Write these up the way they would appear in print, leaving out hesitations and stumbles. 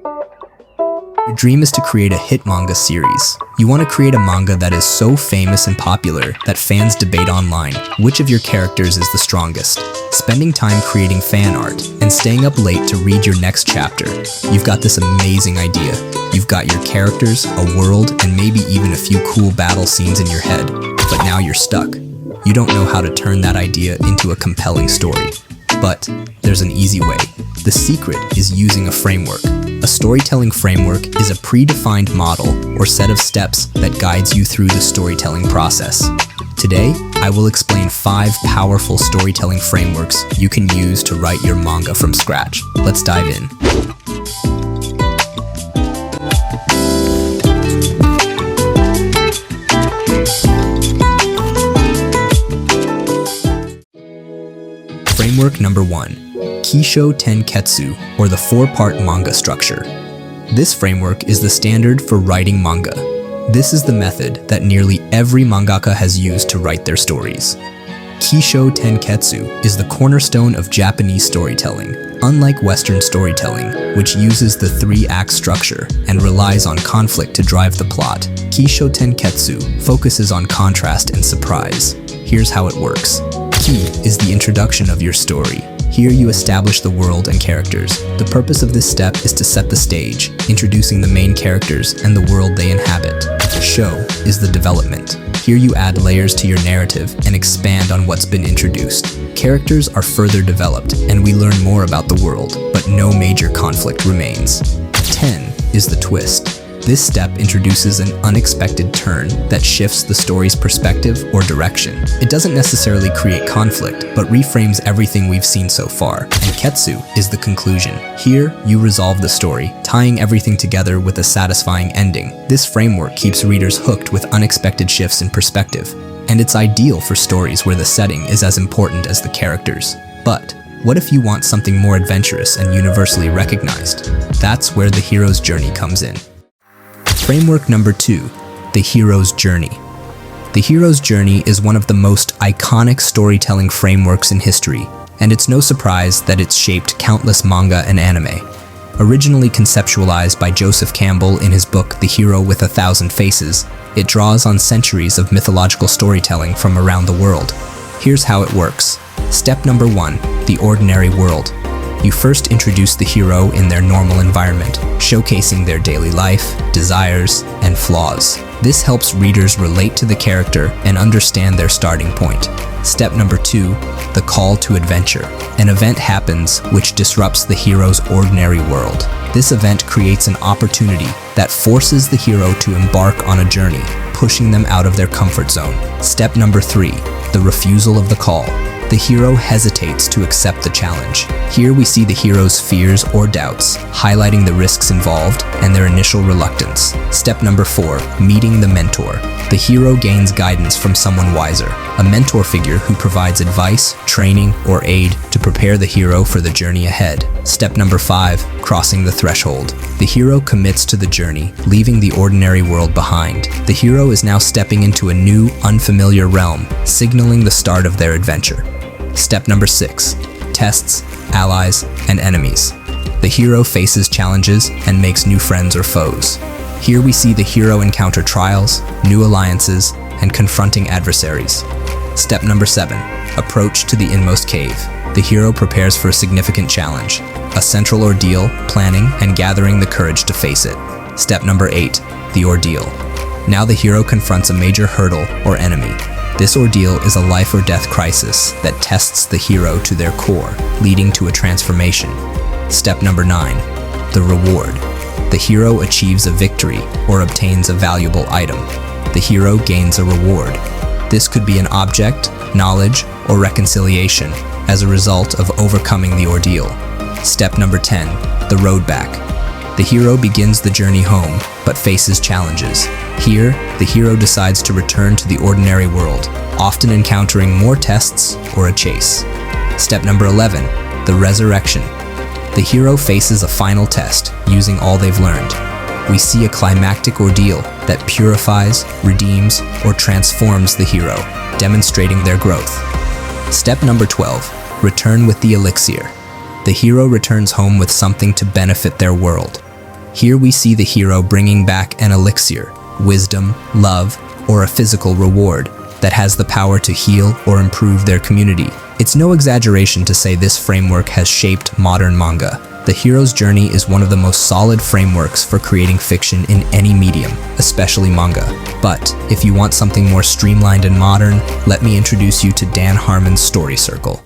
Your dream is to create a hit manga series. You want to create a manga that is so famous and popular that fans debate online which of your characters is the strongest. Spending time creating fan art and staying up late to read your next chapter. You've got this amazing idea. You've got your characters, a world, and maybe even a few cool battle scenes in your head. But now you're stuck. You don't know how to turn that idea into a compelling story. But there's an easy way. The secret is using a framework. A storytelling framework is a predefined model or set of steps that guides you through the storytelling process. Today, I will explain 5 powerful storytelling frameworks you can use to write your manga from scratch. Let's dive in. Framework number 1, Kishotenketsu, or the 4-part manga structure. This framework is the standard for writing manga. This is the method that nearly every mangaka has used to write their stories. Kishotenketsu is the cornerstone of Japanese storytelling, unlike Western storytelling, which uses the 3-act structure and relies on conflict to drive the plot. Kishotenketsu focuses on contrast and surprise. Here's how it works. Ki is the introduction of your story. Here you establish the world and characters. The purpose of this step is to set the stage, introducing the main characters and the world they inhabit. Sho is the development. Here you add layers to your narrative and expand on what's been introduced. Characters are further developed and we learn more about the world, but no major conflict remains. Ten is the twist. This step introduces an unexpected turn that shifts the story's perspective or direction. It doesn't necessarily create conflict, but reframes everything we've seen so far. And Ketsu is the conclusion. Here, you resolve the story, tying everything together with a satisfying ending. This framework keeps readers hooked with unexpected shifts in perspective. And it's ideal for stories where the setting is as important as the characters. But what if you want something more adventurous and universally recognized? That's where the hero's journey comes in. Framework number 2, the hero's journey. The hero's journey is one of the most iconic storytelling frameworks in history, and it's no surprise that it's shaped countless manga and anime. Originally conceptualized by Joseph Campbell in his book The Hero with 1,000 Faces, it draws on centuries of mythological storytelling from around the world. Here's how it works. Step number 1, the ordinary world. You first introduce the hero in their normal environment, showcasing their daily life, desires, and flaws. This helps readers relate to the character and understand their starting point. Step number 2, the call to adventure. An event happens which disrupts the hero's ordinary world. This event creates an opportunity that forces the hero to embark on a journey, pushing them out of their comfort zone. Step number 3, the refusal of the call. The hero hesitates to accept the challenge. Here we see the hero's fears or doubts, highlighting the risks involved and their initial reluctance. Step number 4, meeting the mentor. The hero gains guidance from someone wiser, a mentor figure who provides advice, training, or aid to prepare the hero for the journey ahead. Step number 5, crossing the threshold. The hero commits to the journey, leaving the ordinary world behind. The hero is now stepping into a new, unfamiliar realm, signaling the start of their adventure. Step number 6, tests, allies, and enemies. The hero faces challenges and makes new friends or foes. Here we see the hero encounter trials, new alliances, and confronting adversaries. Step number 7, approach to the inmost cave. The hero prepares for a significant challenge, a central ordeal, planning and gathering the courage to face it. Step number 8, the ordeal. Now the hero confronts a major hurdle or enemy. This ordeal is a life or death crisis that tests the hero to their core, leading to a transformation. Step number 9, the reward. The hero achieves a victory or obtains a valuable item. The hero gains a reward. This could be an object, knowledge, or reconciliation as a result of overcoming the ordeal. Step number 10, the road back. The hero begins the journey home, but faces challenges. Here, the hero decides to return to the ordinary world, often encountering more tests or a chase. Step number 11, the resurrection. The hero faces a final test, using all they've learned. We see a climactic ordeal that purifies, redeems, or transforms the hero, demonstrating their growth. Step number 12, return with the elixir. The hero returns home with something to benefit their world. Here we see the hero bringing back an elixir, wisdom, love, or a physical reward that has the power to heal or improve their community. It's no exaggeration to say this framework has shaped modern manga. The hero's journey is one of the most solid frameworks for creating fiction in any medium, especially manga. But if you want something more streamlined and modern, let me introduce you to Dan Harmon's Story Circle.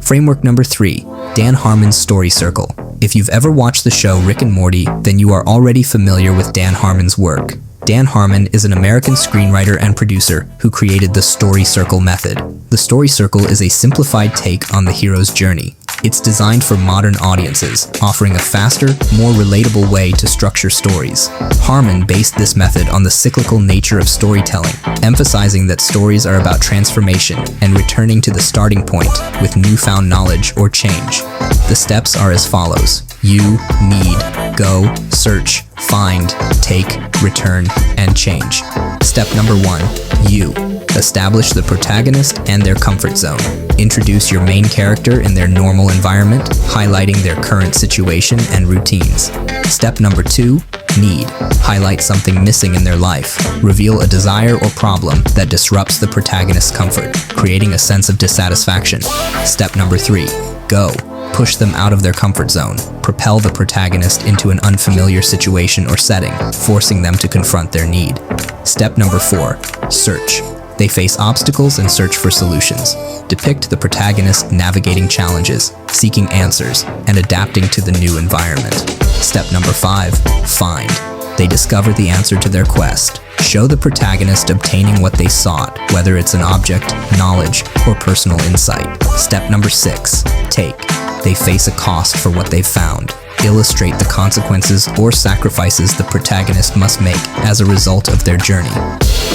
Framework number 3, Dan Harmon's Story Circle. If you've ever watched the show Rick and Morty, then you are already familiar with Dan Harmon's work. Dan Harmon is an American screenwriter and producer who created the Story Circle method. The Story Circle is a simplified take on the hero's journey. It's designed for modern audiences, offering a faster, more relatable way to structure stories. Harmon based this method on the cyclical nature of storytelling, emphasizing that stories are about transformation and returning to the starting point with newfound knowledge or change. The steps are as follows: you, need, go, search, find, take, return, and change. Step number 1, you. Establish the protagonist and their comfort zone. Introduce your main character in their normal environment, highlighting their current situation and routines. Step number 2, need. Highlight something missing in their life. Reveal a desire or problem that disrupts the protagonist's comfort, creating a sense of dissatisfaction. Step number 3, go. Push them out of their comfort zone. Propel the protagonist into an unfamiliar situation or setting, forcing them to confront their need. Step number 4, search. They face obstacles and search for solutions. Depict the protagonist navigating challenges, seeking answers, and adapting to the new environment. Step number 5, find. They discover the answer to their quest. Show the protagonist obtaining what they sought, whether it's an object, knowledge, or personal insight. Step number 6, take. They face a cost for what they've found. Illustrate the consequences or sacrifices the protagonist must make as a result of their journey.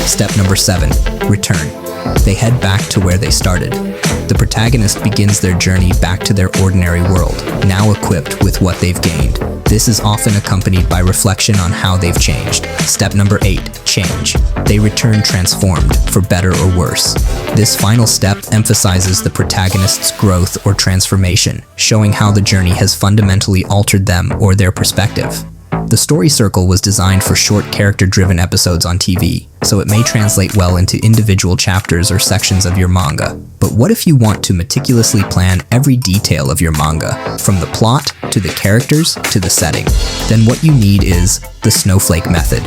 Step number 7, return. They head back to where they started. The protagonist begins their journey back to their ordinary world, now equipped with what they've gained. This is often accompanied by reflection on how they've changed. Step number 8, change. They return transformed, for better or worse. This final step emphasizes the protagonist's growth or transformation, showing how the journey has fundamentally altered them or their perspective. The Story Circle was designed for short character-driven episodes on TV, so it may translate well into individual chapters or sections of your manga. But what if you want to meticulously plan every detail of your manga, from the plot, to the characters, to the setting? Then what you need is the Snowflake Method.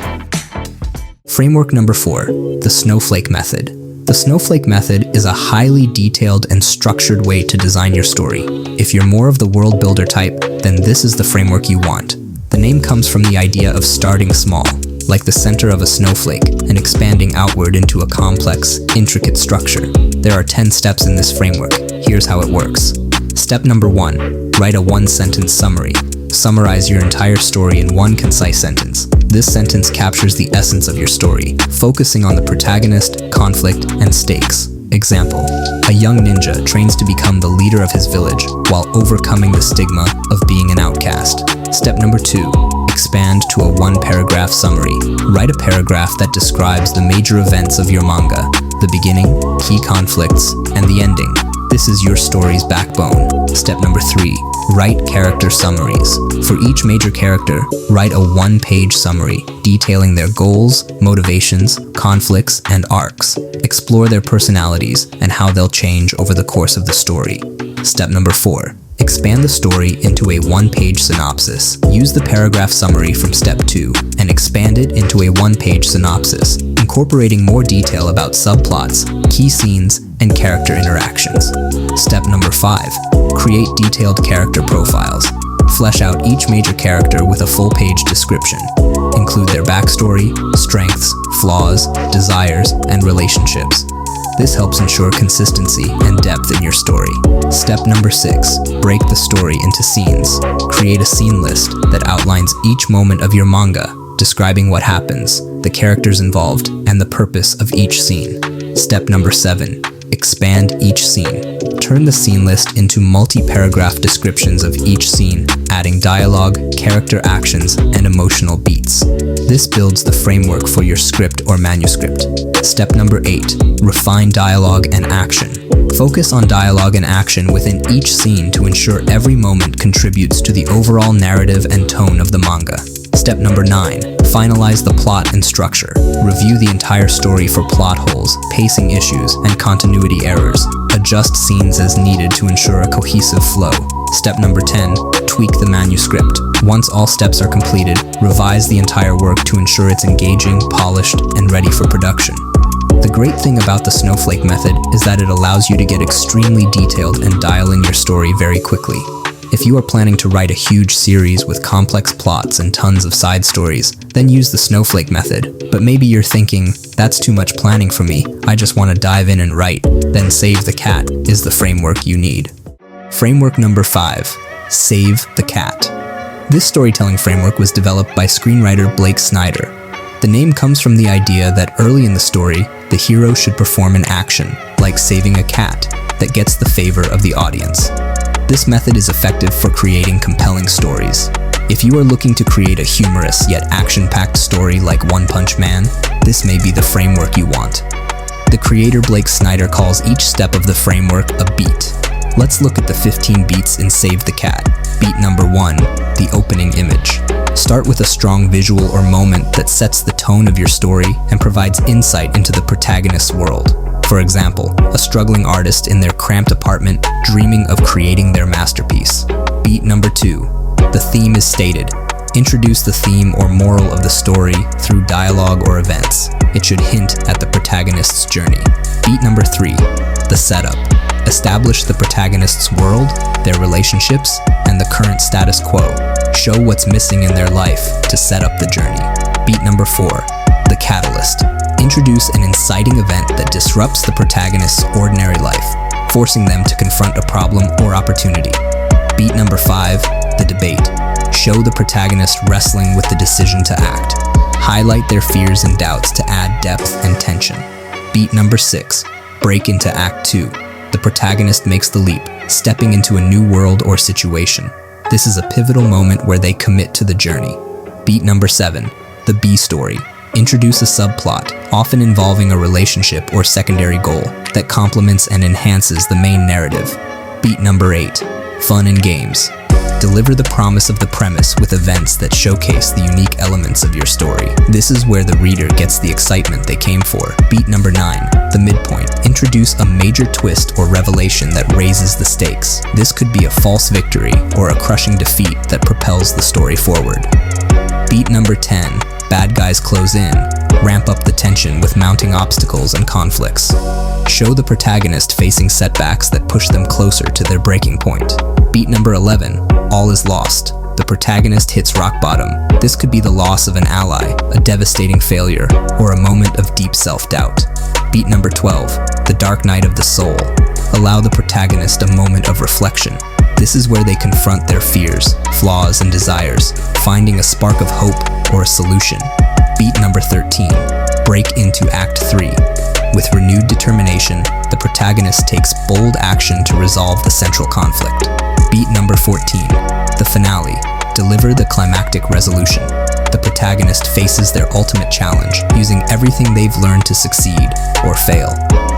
Framework number 4, the Snowflake Method. The Snowflake Method is a highly detailed and structured way to design your story. If you're more of the world builder type, then this is the framework you want. The name comes from the idea of starting small, like the center of a snowflake, and expanding outward into a complex, intricate structure. There are 10 steps in this framework. Here's how it works. Step number 1, write a one-sentence summary. Summarize your entire story in one concise sentence. This sentence captures the essence of your story, focusing on the protagonist, conflict, and stakes. Example: a young ninja trains to become the leader of his village while overcoming the stigma of being an outcast. Step number 2, expand to a one-paragraph summary. Write a paragraph that describes the major events of your manga, the beginning, key conflicts, and the ending. This is your story's backbone. Step number 3, write character summaries. For each major character, write a one-page summary detailing their goals, motivations, conflicts, and arcs. Explore their personalities and how they'll change over the course of the story. Step number 4, expand the story into a one-page synopsis. Use the paragraph summary from step 2 and expand it into a one-page synopsis, incorporating more detail about subplots, key scenes, and character interactions. Step number 5, create detailed character profiles. Flesh out each major character with a full-page description. Include their backstory, strengths, flaws, desires, and relationships. This helps ensure consistency and depth in your story. Step number 6, break the story into scenes. Create a scene list that outlines each moment of your manga, describing what happens, the characters involved, and the purpose of each scene. Step number 7, expand each scene. Turn the scene list into multi-paragraph descriptions of each scene, adding dialogue, character actions, and emotional beats. This builds the framework for your script or manuscript. Step number 8. Refine dialogue and action. Focus on dialogue and action within each scene to ensure every moment contributes to the overall narrative and tone of the manga. Step number 9. Finalize the plot and structure. Review the entire story for plot holes, pacing issues, and continuity errors. Adjust scenes as needed to ensure a cohesive flow. Step number 10. Tweak the manuscript. Once all steps are completed, revise the entire work to ensure it's engaging, polished, and ready for production. The great thing about the Snowflake Method is that it allows you to get extremely detailed and dial in your story very quickly. If you are planning to write a huge series with complex plots and tons of side stories, then use the Snowflake Method. But maybe you're thinking, that's too much planning for me, I just want to dive in and write. Then Save the Cat is the framework you need. Framework number 5. Save the Cat. This storytelling framework was developed by screenwriter Blake Snyder. The name comes from the idea that early in the story, the hero should perform an action, like saving a cat, that gets the favor of the audience. This method is effective for creating compelling stories. If you are looking to create a humorous yet action-packed story like One Punch Man, this may be the framework you want. The creator Blake Snyder calls each step of the framework a beat. Let's look at the 15 beats in Save the Cat. Beat number 1, the opening image. Start with a strong visual or moment that sets the tone of your story and provides insight into the protagonist's world. For example, a struggling artist in their cramped apartment dreaming of creating their masterpiece. Beat number 2, the theme is stated. Introduce the theme or moral of the story through dialogue or events. It should hint at the protagonist's journey. Beat number 3, the setup. Establish the protagonist's world, their relationships, and the current status quo. Show what's missing in their life to set up the journey. Beat number 4, the catalyst. Introduce an inciting event that disrupts the protagonist's ordinary life, forcing them to confront a problem or opportunity. Beat number 5, the debate. Show the protagonist wrestling with the decision to act. Highlight their fears and doubts to add depth and tension. Beat number 6, break into Act 2. The protagonist makes the leap, stepping into a new world or situation. This is a pivotal moment where they commit to the journey. Beat number 7, the B story. Introduce a subplot, often involving a relationship or secondary goal, that complements and enhances the main narrative. Beat number 8, fun and games. Deliver the promise of the premise with events that showcase the unique elements of your story. This is where the reader gets the excitement they came for. Beat number 9, the midpoint. Introduce a major twist or revelation that raises the stakes. This could be a false victory or a crushing defeat that propels the story forward. Beat number 10, bad guys close in. Ramp up the tension with mounting obstacles and conflicts. Show the protagonist facing setbacks that push them closer to their breaking point. Beat number 11, all is lost. The protagonist hits rock bottom. This could be the loss of an ally, a devastating failure, or a moment of deep self-doubt. Beat number 12, the dark night of the soul. Allow the protagonist a moment of reflection. This is where they confront their fears, flaws, and desires, finding a spark of hope or a solution. Beat number 13, break into Act 3. With renewed determination, the protagonist takes bold action to resolve the central conflict. Beat number 14, the finale. Deliver the climactic resolution. The protagonist faces their ultimate challenge, using everything they've learned to succeed or fail.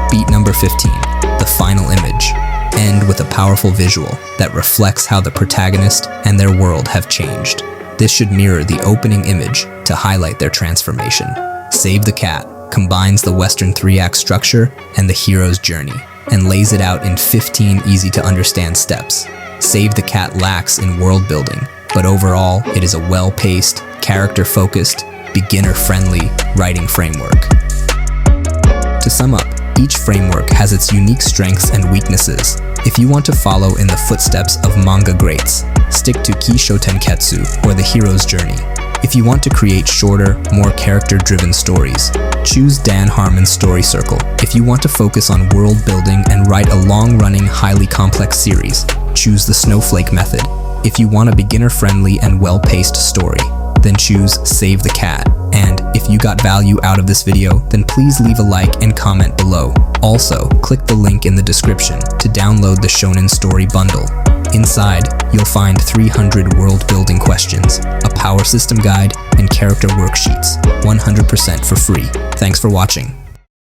Beat number 15, the final image. End with a powerful visual that reflects how the protagonist and their world have changed. This should mirror the opening image to highlight their transformation. Save the Cat combines the Western 3-act structure and the hero's journey, and lays it out in 15 easy-to-understand steps. Save the Cat lacks in world building, but overall, it is a well-paced, character-focused, beginner-friendly writing framework. To sum up, each framework has its unique strengths and weaknesses. If you want to follow in the footsteps of manga greats, stick to Kishotenketsu or the hero's journey. If you want to create shorter, more character-driven stories, choose Dan Harmon's Story Circle. If you want to focus on world building and write a long-running, highly complex series, choose the Snowflake Method. If you want a beginner-friendly and well-paced story, then choose Save the Cat. And if you got value out of this video, then please leave a like and comment below. Also, click the link in the description to download the Shonen Story Bundle. Inside, you'll find 300 world-building questions, a power system guide, and character worksheets, 100% for free. Thanks for watching.